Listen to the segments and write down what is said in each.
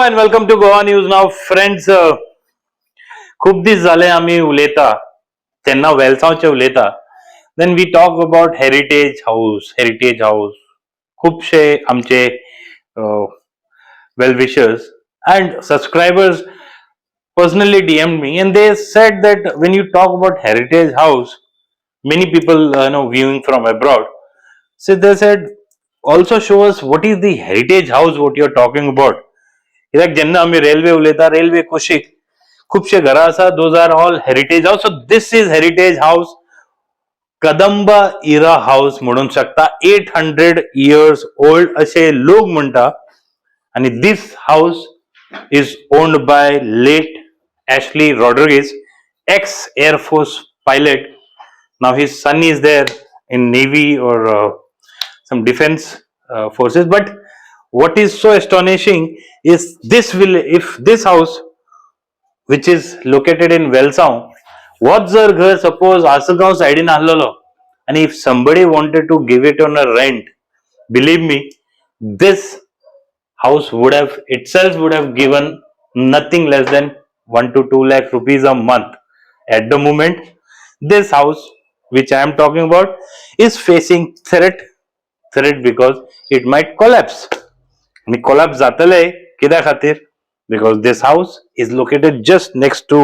and welcome to Goa News Now. Friends, खूप this झाले आम्ही उलयता तेन्ना वेलसावचे उलयता. Then we talk about heritage house. खूपशे आमचे well wishers and subscribers personally DM'd me and they said that when you talk about heritage house, many people viewing from abroad, so they said also show us what is the heritage house what you're talking about. कित्याक जेन्ना आमी railway उलयता railway कुशीक खुबशे घरां आसा those are all heritage house. So this is heritage house, Kadamba era house म्हणूंक शकता. 800 years ओल्ड अशे लोक म्हणटा. आणि this house is owned by late Ashley Rodriguez, ex-Air Force pilot. Now his son is there in Navy or some defense forces. But what is so astonishing is if this house, which is located in Velsaon, was जर घर suppose Assagao साइडीन आसलेलो and if somebody wanted to give it on a rent, believe me, this house would have given nothing less than 1 to 2 lakh rupees a month. At the moment, this house which I am talking about is facing threat because it might collapse. आणि collapse जातले कित्या खातीर? Because this house is located just next to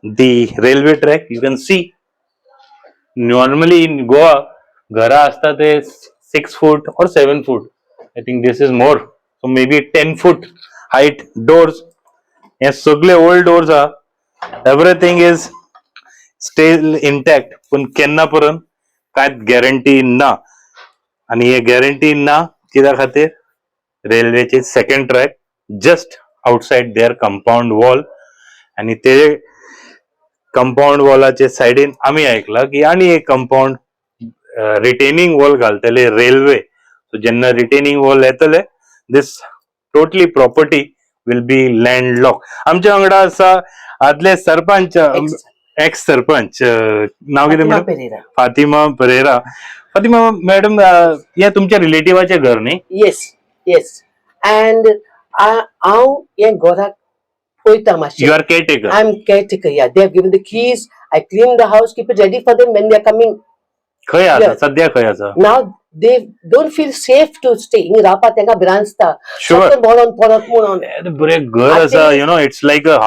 the railway track. You can see normally in Goa घरा असता ते 6 foot or 7 foot. I think this is more, so maybe 10 foot height doors. हे सगळे old doors are, everything is still intact. पण केन्ना पर्यंत कांयच guarantee ना. आणि हे गॅरंटी ना कित्या खातीर? रेल्वेचे second track just outside their compound wall. आणि ते कंपाऊंड वॉलाचे साइडीन आम्ही ऐकला की आणि एक कंपाऊंड रिटेनिंग वॉल घालतले रेल्वे. सो जेन्ना रिटेनिंग वॉल येतले this totally property will be landlock. आमच्या वांगडा आसा आदले सरपंच, एक्स सरपंच, नाव कितें मॅडम? फातिमा परेरा. फातिमा मॅडम, हे तुमच्या रिलेटिव्हाचे घर न्ही? Yes. And हांव हे घराक पळयता मातशें. You are caretaker. I'm caretaker. Yeah, they have given the keys. I clean the house, keep it ready for them when they are coming. खंय आसा सध्या? खंय आसा? Now they don't feel safe to stay. हिंग रावपाक तेंका भिरांसता. Sure. Boron परत म्हणून. बरें घर आसा, it's like a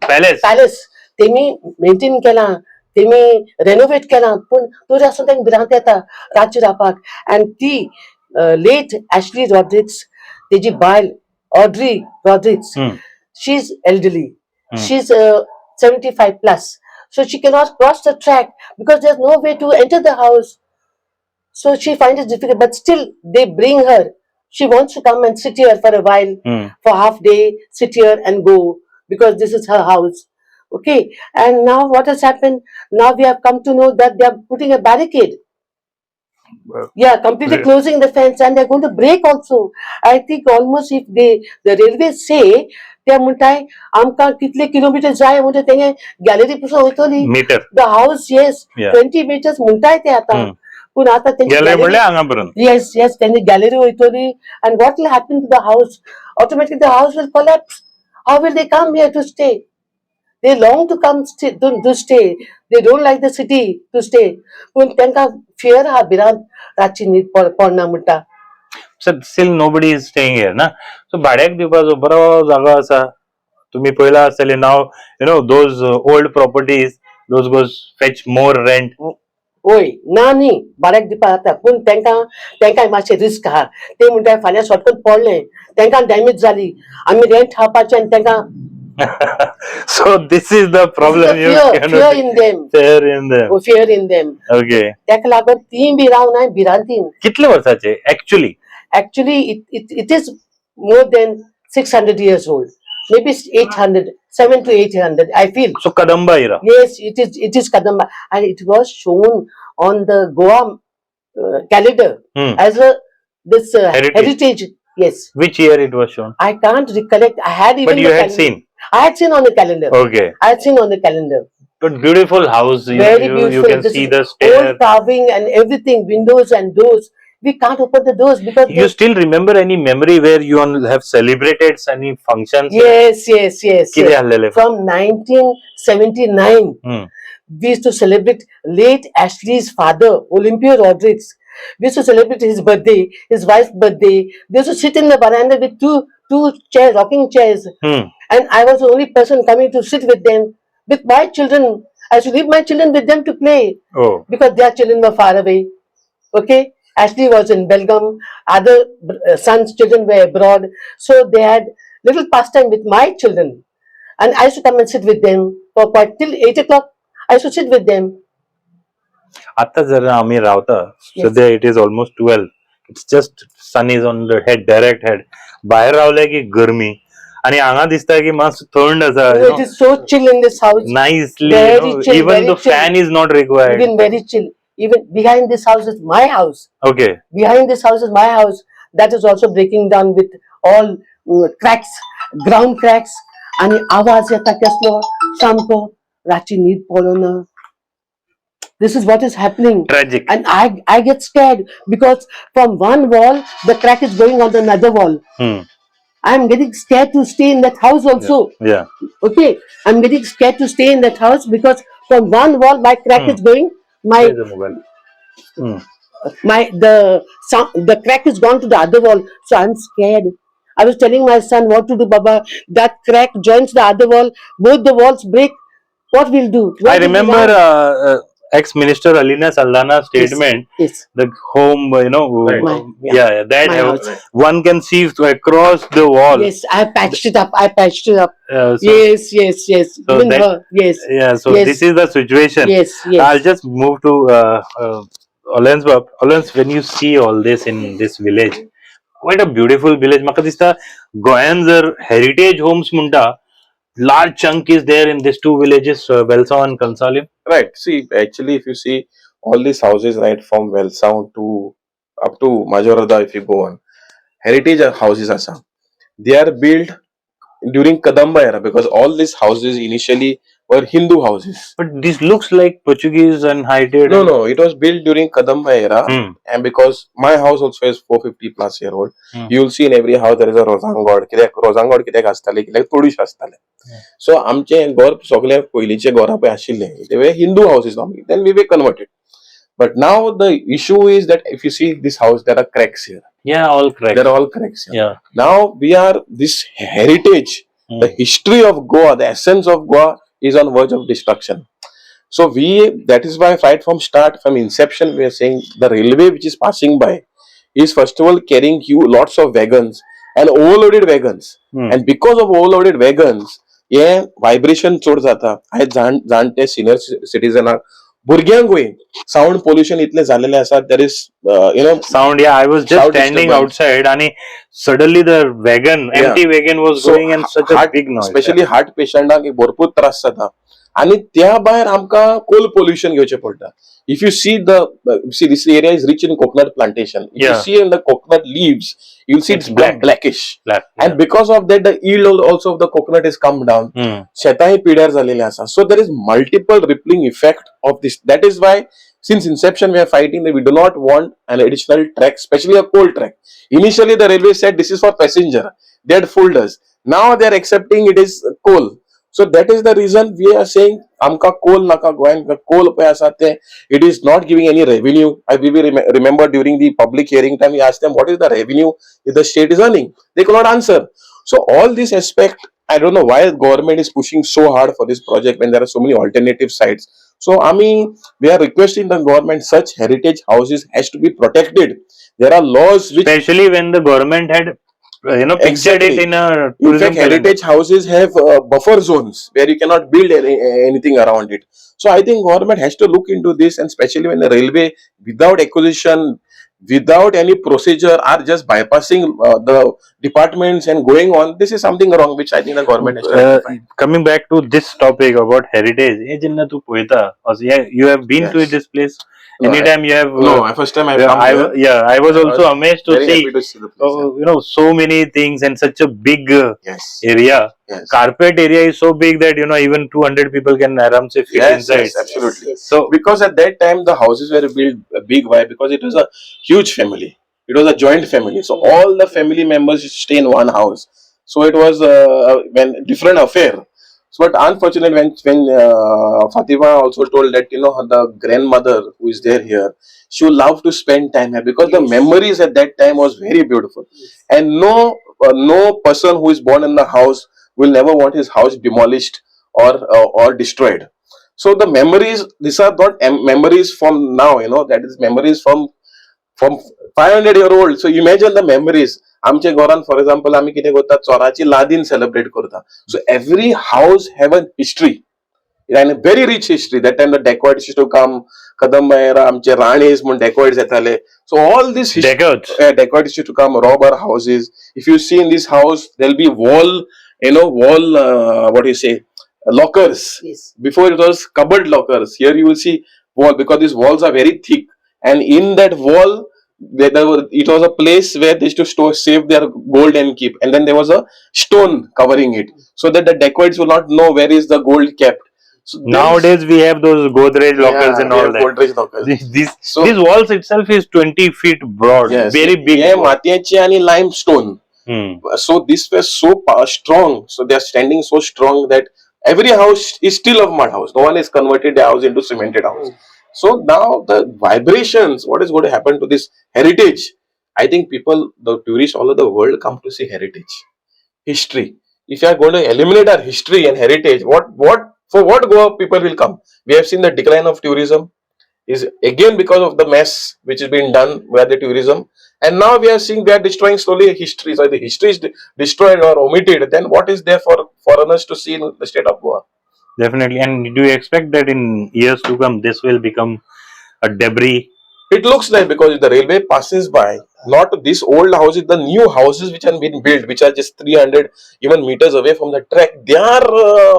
palace. तेमी मेंटेन केला, तेमी रेनोवेट केला, पूण तरी आसून तेंका भिरांत येता रातची रावपाक. And ती late Ashley Rodriguez, तेजी बायल Audrey Rodriguez, she's elderly. She's 75 plus, so she cannot cross the track because there's no way to enter the house. So she finds it difficult, but still they bring her. She wants to come and sit here for a while, for half day, sit here and go, because this is her house. Okay, and now what has happened? Now we have come to know that they are putting a barricade. Yeah, completely closing the fence, and they're going to break also. I think almost if the railways say they म्हणटाय आमकां कितले kilometre जाय म्हणटा तेंगे gallery पसून वयतली meter the house. Yes, 20 meters म्हणटाय ते आता. पूण आता yes तेंगे गॅलरी वयतली. and what will happen to the house? Automatically the house will collapse. How will they come here to stay? They long to come to stay. They don't like the city to stay. पण तेंका fear हा भिरांत रातची न्हीद पडना म्हणटा. Still nobody is staying here ना. So भाड्याक दिवपाचो बरो जागो आसा. तुम्ही पळयला आसतले. now those old properties, those goes fetch more rent. ओय ना न्ही, भाड्याक दिवपाक जाता, पूण तेंकाय मातशें रिस्क आहा. ते म्हणटाय फाल्यां सटकन पडलें, तेंकां डॅमेज जाली, आमी रेंट खावपाचें आनी तेंकां. So this is the problem. Fear in them. Fear in them. Okay. तेका लागून ती बी रावनाय भिरांतीन. कितले वर्साचे actually? Actually it is more than 600 years old. Maybe 800, 700 to 800, I feel. So Kadamba era. Yes, it is Kadamba, and it was shown on the Goa calendar as this heritage. Yes. Which year it was shown? I can't recollect. I had even. But you had seen. I had seen on the calendar. Okay. I had seen on the calendar. But beautiful house. Very beautiful. You can see the stair. Old carving and everything, windows and doors we can't open the doors because You still remember any memory where you all have celebrated any functions? yes. किती हल्लेले? From 1979, we used to celebrate late Ashley's father, Olympia Rodriguez. We used to celebrate his birthday, his wife's birthday. They used to sit in the veranda with two chairs, rocking chairs. And I was the only person coming to sit with them, with my children. I should leave my children with them to play because their children were far away. Okay, Ashley was in Belgium. Other sons' children were abroad, so they had little pastime with my children, and I used to come and sit with them for quite till 8 o'clock. I used to sit with them. आता जर आम्ही रावता सध्या it is almost 12. It's just sun is on the head, direct head. बाहेर रावले की गरमी आणि हांगा दिसता की मस्त थंड असा. It is so chill in this house. Nicely, Very chill, even very the chill. fan is not required. Even very chill. Even behind this house is my house. Okay. Behind this house is my house. That is also breaking down with all cracks, ground cracks. आणि आवाज येता कसलो सामको रातची न्हीद पडना. This is what is happening. Tragic. And I get scared because from one wall the crack is going on another wall. I'm getting scared to stay in that house also. Yeah. Okay, I'm getting scared to stay in that house because from one wall my crack is going. Where is the mobile? The crack is gone to the other wall, so I'm scared. I was telling my son what to do, Baba. That crack joins the other wall, both the walls break. What we'll do? I remember ex-minister Alina Saldana's statement. Yes. The home, Right. that My house. one can see across the wall. Yes, I patched it up. So, Yes. So Even that- her. Yes. Yeah, so Yes. this is the situation. Yes. I'll just move to Olens. Olens, when you see all this in this village, quite a beautiful village. म्हाका दिसता गोंयान जर heritage homes म्हणटा, large chunk is there in these two villages, Velsaw and Kansalim. Right. See, actually, if you see all these houses, right, from Velsaw to up to Majorada, if you go on, heritage houses are some. They are built during Kadamba era because all these houses initially were Hindu houses. But this looks like Portuguese and heighted. No, it was built during Kadamba era, and because my house also is 450 plus year old, you will see in every house there is a Rosangod. Rosangod कित्याक आसताले, कित्याक तोडीश आसताले. So आमचे घर सगळे पयलींचे घरा पळय आशिल्ले, they were Hindu houses normally. Then we were converted. But now the issue is that if you see this house, there are cracks here. Yeah, all cracks. There are all cracks here. Yeah. Now we are this heritage, the history of Goa, the essence of Goa is on verge of destruction. So that is why right from start, from inception, we are saying the railway which is passing by is first of all carrying lots of wagons and overloaded wagons. And because of overloaded wagons, vibration चोड जाता. I जाणटे senior citizen भुरग्यांक वय sound pollution इतले झालेले आसा. There is sound. Yeah, I was just standing outside and suddenly the empty wagon was going and such a big noise. Especially heart patientांक भरपूर त्रास जाता. आणि त्या भायर आमकां coal pollution घेवचें पडटा. If you see this area is rich in coconut plantation. If you see in the coconut leaves, you'll see it's blackish. And because of that, the yield also of the coconut has come down. शेतांय पिड्यार झालेले आसा. So there is multiple rippling effect of this. That is why since inception we are fighting that we do not want an additional track, especially a coal track. Initially the railway said this is for passenger. They had fooled us. Now they are accepting it is coal. So that is the reason we are saying amka coal naka goyan coal pe asate. It is not giving any revenue. We will remember during the public hearing time we asked them what is the revenue if the state is earning. They could not answer. So all this aspect, I don't know why the government is pushing so hard for this project when there are so many alternative sites. So I mean we are requesting the government such heritage houses has to be protected. There are laws which, especially when the government had pictured it in a tourism in fact, heritage houses have buffer zones where you cannot build anything around it. So I think government has to look into this, and especially when the railway, without acquisition, without any procedure, are just bypassing the departments and going on. This is something wrong, which I think the government has to rectify. Coming back to this topic about heritage, you have been to this place. Anytime you have first time I've come here. I was also amazed to very see, happy to see the place, so many things and such a big yes. area. Yes. carpet area is so big that even 200 people can aram se fit Yes, inside. yes, absolutely. Yes. So Because at that time the houses were built big. Why? Because it was a huge family. It was a joint family. So all the family members used to stay in one house. So it was when different affair. So, but unfortunately, when Fatima also told that the grandmother who is there here, she would love to spend time here because the Yes. memories at that time was very beautiful, and no person who is born in the house will never want his house demolished or destroyed. So the memories, these are not memories from now, that is memories from 500-year-old. So imagine the memories. आमच्या घरान for example आम्ही कितें करता चोराची लादीन celebrate करता. So every house have a history and a very rich history. That time the dacoits used to come. Kadambayara आमचे राणीज म्हणून dacoits येताले. So all this Dacoits. dacoits used to come, rob our houses. If you see in this house, there'll be wall, what do you say, lockers. Yes. Before it was cupboard lockers. Here you will see wall because these walls are very thick, and in that wall it was a place where they used to save their gold and keep, and then there was a stone covering it so that the dacoits will not know where is the gold kept. So nowadays we have those Godrej lockers and all that. Godrej lockers. This walls itself is 20 feet broad, Yes, very big. yeah, matyachi and limestone. Hmm. So this was so strong. So they are standing so strong that every house is still a mud house. No one has converted the house into cemented house. So now the vibrations, what is going to happen to this heritage? I think people, the tourists all over the world come to see heritage, history. If you are going to eliminate our history and heritage, for what Goa people will come? We have seen the decline of tourism is again because of the mess which is being done by the tourism, and now we are seeing they are destroying slowly history. So if the history is destroyed or omitted, then what is there for foreigners to see in the state of Goa? Definitely. And do you expect that in years to come this will become a debris? It looks like, because if the railway passes by, not these old houses, the new houses which have been built, which are just 300 even meters away from the track, they are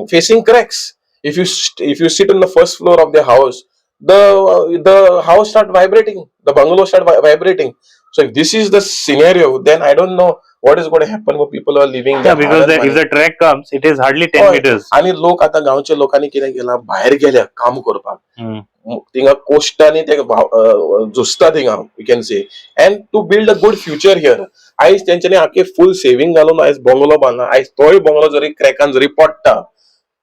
facing cracks. If you sit on the first floor of the house, the house start vibrating, the bungalow start vibrating. So if this is the scenario, then I don't know what is going to happen when people are living Yeah, there. because if the track comes, it is hardly 10 meters. आणि लोक आता गावच्या लोकांनी कितें केला, भायर गेल्या काम करपाक. Hmm. थिंगा कोस्टांनी ते झुजता थिंगा, you can say, and to build a good future here. आयज तेंच्यांनी आख्खे फुल सेव्हिंग घालून आयज बंगलो बांदला. आयज तोय बंगलो जरी क्रॅकान जरी पडटा,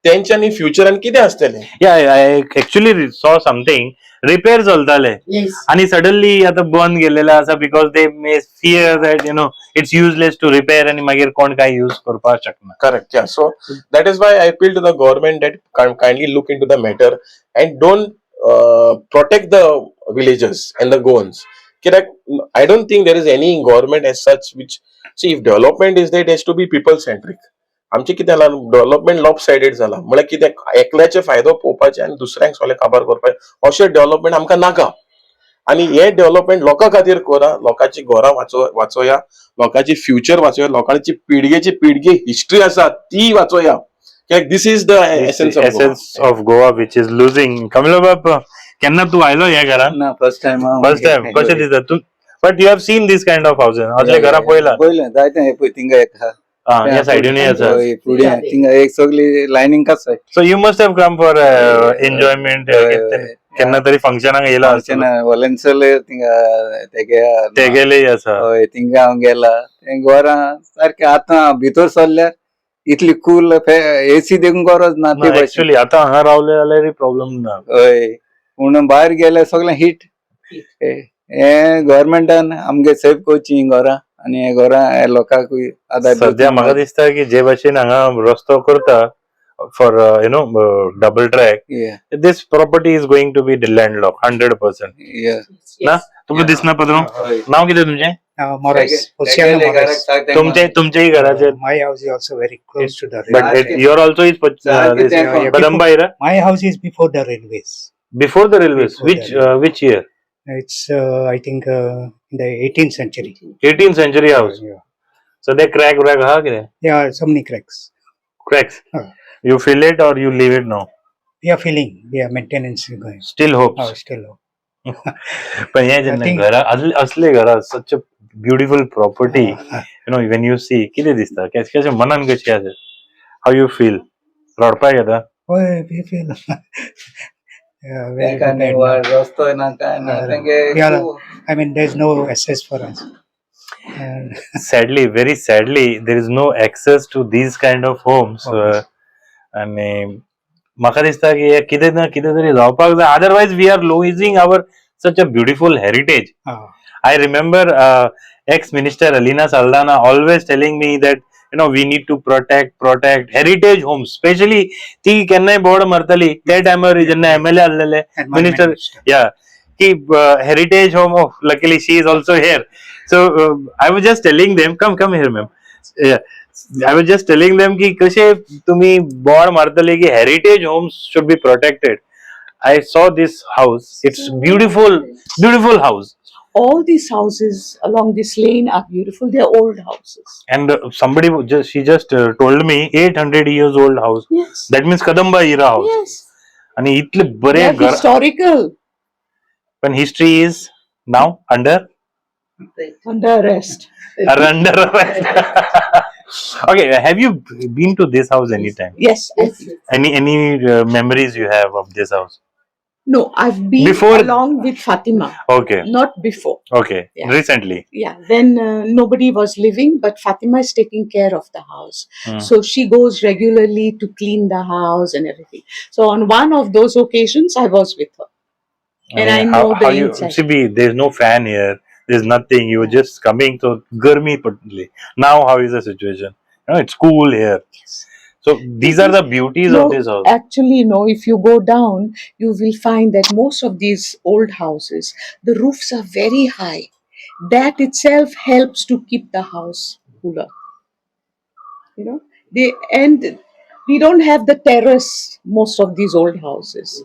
तेंच्यांनी फ्युचरान कितें आसतलें? Yeah, I actually saw something. Repair चलताले Yes. आणि सडनली आता बंद गेलेला असा because they may fear that it's useless to repair आणि मागीर कोण काय यूज करपाक शकना. Correct, yeah. So that is why I appeal to the government that kindly look into the matter and don't protect the villagers and the Goans. I don't think there is any government as such which, see, if development is there, it has to be people centric. आमचे कितें जाला, development lop sided जाला. म्हळ्यार कितें एकल्याचे फायदो पळोवपाचे आनी दुसऱ्यांक सगळे काबार करपाचे, अशें डेव्हलपमेंट आमकां नाका. आणि हे डेव्हलपमेंट लोकां खातीर करा, लोकांची घरां वाचोया, लोकांची फ्युचर वाचोया, लोकांची पिळगेची पिळगी हिस्ट्री आसा ती वाचोया. This is the essence of Goa which is losing. कमला बाप, केन्ना तू आयलो ह्या घरान? ना, फर्स्ट टाइम. कशें दिसता तू? But you have seen this kind of houses, असले घरा पळयला? पळयलें, जायते पळय थिंगा एक आहा. ह्या सायडीनूय आसा. फुडें थिंगा एक सगळी लायनींग आसा. So you must have come for enjoyment. केन्ना तरी फंक्शनाक येयला आसतना? वॉलेन्सल थिंगा ते गेलेय आसा. हय, थिंगा हांव गेला. तें घरां सारकें आतां भितर सरल्यार इतली कूल एसी देखून गरज ना ते भाशेन. एक्चुअली आता हांगा रावले जाल्यार प्रॉब्लेम ना. हय, पूण भायर गेल्यार सगळें हीट. हे गव्हर्मेंटान आमगे सेफ करची घरां, आनी हे घरां लोकांकूय आदार. सध्या म्हाका दिसता की जे भाशेन हांगा रस्तो करता for double track, this property is going to be landlock 100%. ना तुमकां दिसना पत्रो? नाव कितें तुमचें? तुमचेही घराचे? My house is also very close to the But railway. your also is Kadamba area? My house is before the railways. Before the railways? Before Which year? It's I think in the 18th century. 18th century house. Yeah, So they crack ha kide? yeah, so many cracks. Cracks. Huh. You fill it or you leave it now? We are filling. We are maintenance is going. Still hopes. Still. पण हे जेन्ना I think- घरा असले घरा such a beautiful property when you see कितें दिसता कशें मनान कशें आसा हाऊ यू फील रडपाक येता oh, we feel very तांकां bad निवळ now. रस्तो ना काय ना तांगे Yeah, I mean, there's no access for us. And sadly very sadly there is no access to these kind of homes आणि म्हाका दिसता की हे कितें ना कितें तरी जावपाक जाय otherwise we are losing our such a beautiful heritage. I remember ex-minister Alina Saldana always telling me that we need to protect heritage homes, especially ती केन्नाय बोर्ड मारतली त्या टायमार जेन्ना एमएलए आसलेले मिनिस्टर या की heritage home of luckily she is also here. So I was just telling them come here ma'am. I was just telling them की कशे तुम्ही बोर्ड मारतले की heritage homes should be protected. I saw this house. It's beautiful house. All these houses along this lane are beautiful. They are old houses. And somebody she just told me 800 years old house. Yes. That means Kadamba era house. Yes. आणि इतले They बरे are घर historical. पण history is now under arrest. under arrest. Okay, have you been to this house anytime? Yes. Any memories you have of this house? No, I've been Before- along with Fatima. Okay. Not before. Okay. Yeah. Recently. Yeah. Then nobody was living, but Fatima is taking care of the house. Hmm. So she goes regularly to clean the house and everything. So on one of those occasions, I was with her. And I know how the you inside. see there's no fan here. There's nothing. You were just coming to Gurmi partly. Now how is the situation? It's cool here. So these are the beauties No, of this house. actually, no. If you go down, you will find that most of these old houses, the roofs are very high. That itself helps to keep the house cooler. And we don't have the terrace. Most of these old houses,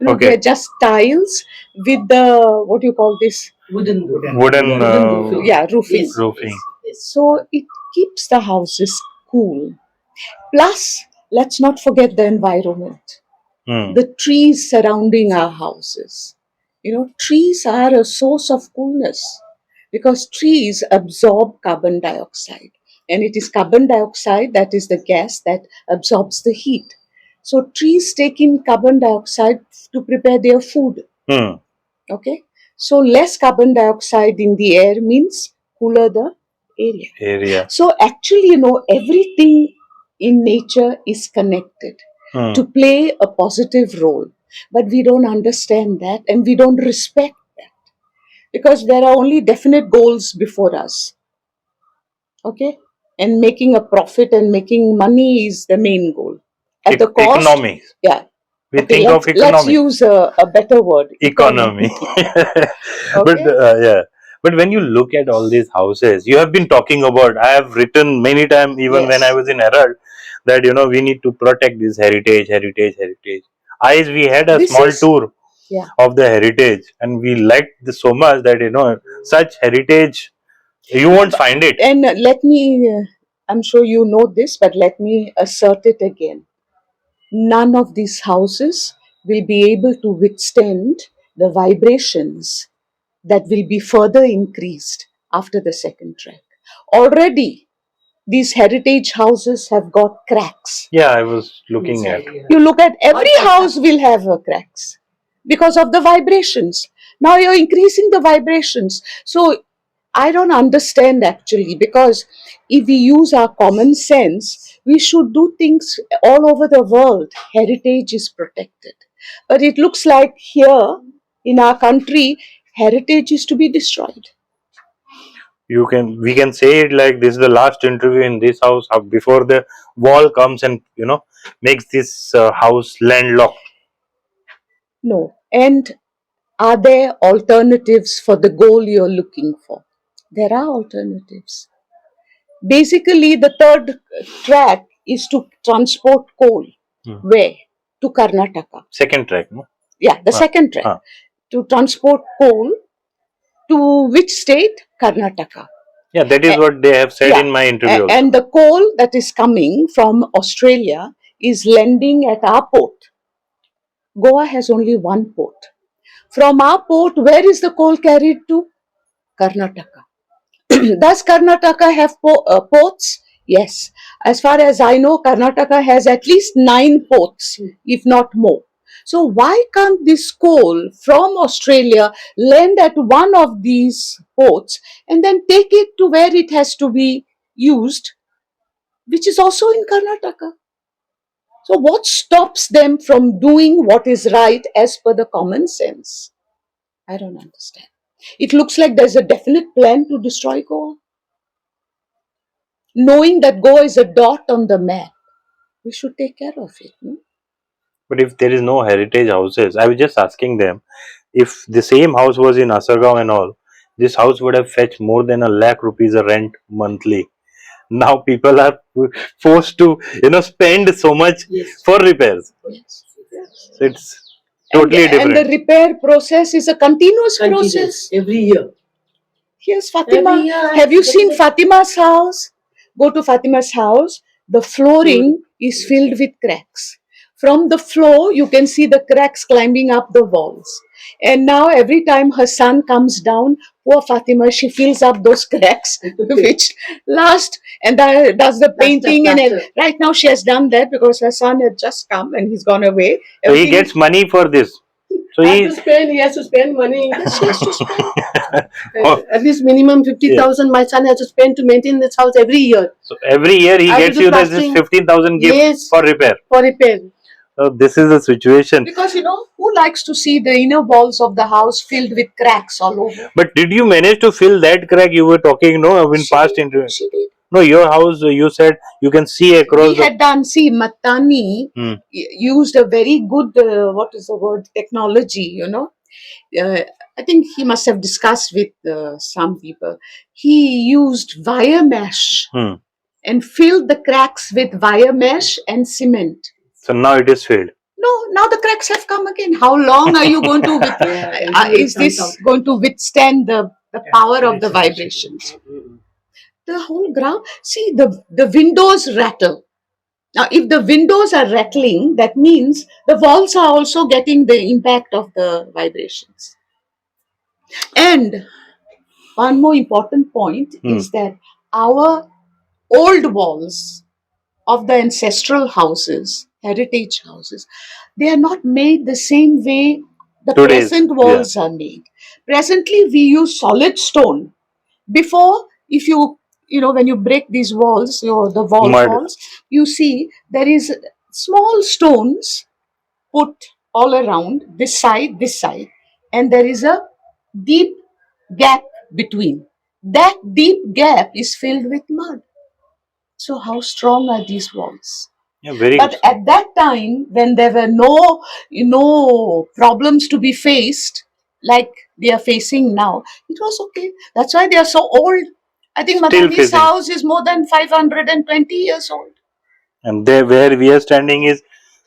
Okay. they're just tiles with the what do you call this? Wooden Roofing. roofing. So it keeps the houses cool. Plus, let's not forget the environment. Hmm. The trees surrounding our houses. Trees are a source of coolness because trees absorb carbon dioxide. And it is carbon dioxide that is the gas that absorbs the heat. So trees take in carbon dioxide to prepare their food. Hmm. Okay? So less carbon dioxide in the air means cooler the area. So actually, everything in nature is connected to play a positive role. But we don't understand that and we don't respect that because there are only definite goals before us. Okay? And making a profit and making money is the main goal. At the cost. Economy. Yeah. We think of economy. Let's use a better word. Economy. Okay? But but when you look at all these houses, you have been talking about, I have written many times even when I was in Herald that we need to protect this heritage. We had a small tour of the heritage and we liked this so much that such heritage you won't find it. And let me I'm sure you know this, but let me assert it again. None of these houses will be able to withstand the vibrations that will be further increased after the second track. Already, these heritage houses have got cracks. Yeah, I was looking at. You look at every house will have cracks because of the vibrations. Now you're increasing the vibrations. So I don't understand actually, because if we use our common sense, we should do things all over the world. Heritage is protected. But it looks like here in our country, heritage is to be destroyed. We can say it like this is the last interview in this house before the wall comes and makes this house landlocked. No. And are there alternatives for the goal you're looking for? There are alternatives. Basically, the third track is to transport coal. Where? To Karnataka. Second track, no? Yeah, the second track. To transport coal to which state? Karnataka. Yeah, that is what they have said in my interview. And the coal that is coming from Australia is landing at our port. Goa has only one port. From our port, where is the coal carried to? Karnataka. Does Karnataka have ports? Yes. As far as I know, Karnataka has at least 9 ports, if not more. So why can't this coal from Australia land at one of these ports and then take it to where it has to be used, which is also in Karnataka? So what stops them from doing what is right as per the common sense? I don't understand. It looks like there's a definite plan to destroy Goa. Knowing that Goa is a dot on the map, we should take care of it. No? But if there is no heritage houses, I was just asking them, if the same house was in Asargaon and all, this house would have fetched more than ₹1,00,000 a rent monthly. Now people are forced to, spend so much for repairs. Yes. So it's totally different. And the repair process is a continuous process. Every year. Here's Fatima. Every year, Have you seen Fatima's house? Go to Fatima's house. The flooring is filled with cracks. From the floor, you can see the cracks climbing up the walls. And now every time her son comes down, poor Fatima, she fills up those cracks, which last and does the painting. And right now she has done that because her son had just come and he's gone away. So he gets money for this. So he has to spend money. Yes, he has to spend. At least minimum 50,000 my son has to spend to maintain this house every year. So every year he gets you this 15,000 gift for repair. For repair. So this is the situation. Because who likes to see the inner walls of the house filled with cracks all over? But did you manage to fill that crack you were talking, in past interviews? She did. No, your house, you said you can see across. We had done, Matani used a very good, technology, I think he must have discussed with some people. He used wire mesh and filled the cracks with wire mesh and cement. So now it is filled. No, now the cracks have come again. How long are you going to, is this going to withstand the power of the vibrations? The whole ground, see the windows rattle. Now if the windows are rattling, that means the walls are also getting the impact of the vibrations. And one more important point is that our old walls of the ancestral houses, heritage houses, they are not made the same way the present walls are made. Presently we use solid stone. Before, if when you break these walls, the walls, you see there is small stones put all around this side, and there is a deep gap between. That deep gap is filled with mud. So how strong are these walls? Yeah, very but at that time, when there were no problems to be faced like they are facing now, it was okay. That's why they are so old. I think Matani's house is more than 520 years old. And there where we are standing is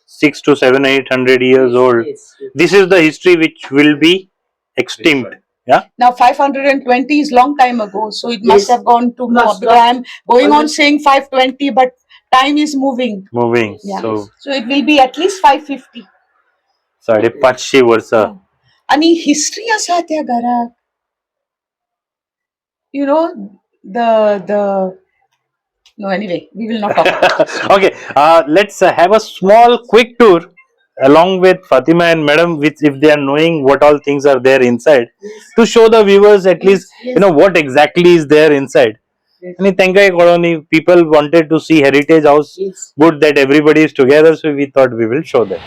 600 to 800 years old. Yes. This is the history which will be extinct. Yeah. Now 520 is long time ago, so it must have gone to more. I am going on saying 520, but time is moving. Yeah. So it will be at least 550. 550 वर्ष. आणि history असा त्या घरात. No, anyway, we will not talk about this. Okay, let's have a small quick tour along with Fatima and Madam, which if they are knowing what all things are there inside, to show the viewers at least what exactly is there inside. And people wanted to see heritage house. Good that everybody is together, so we thought we will show them.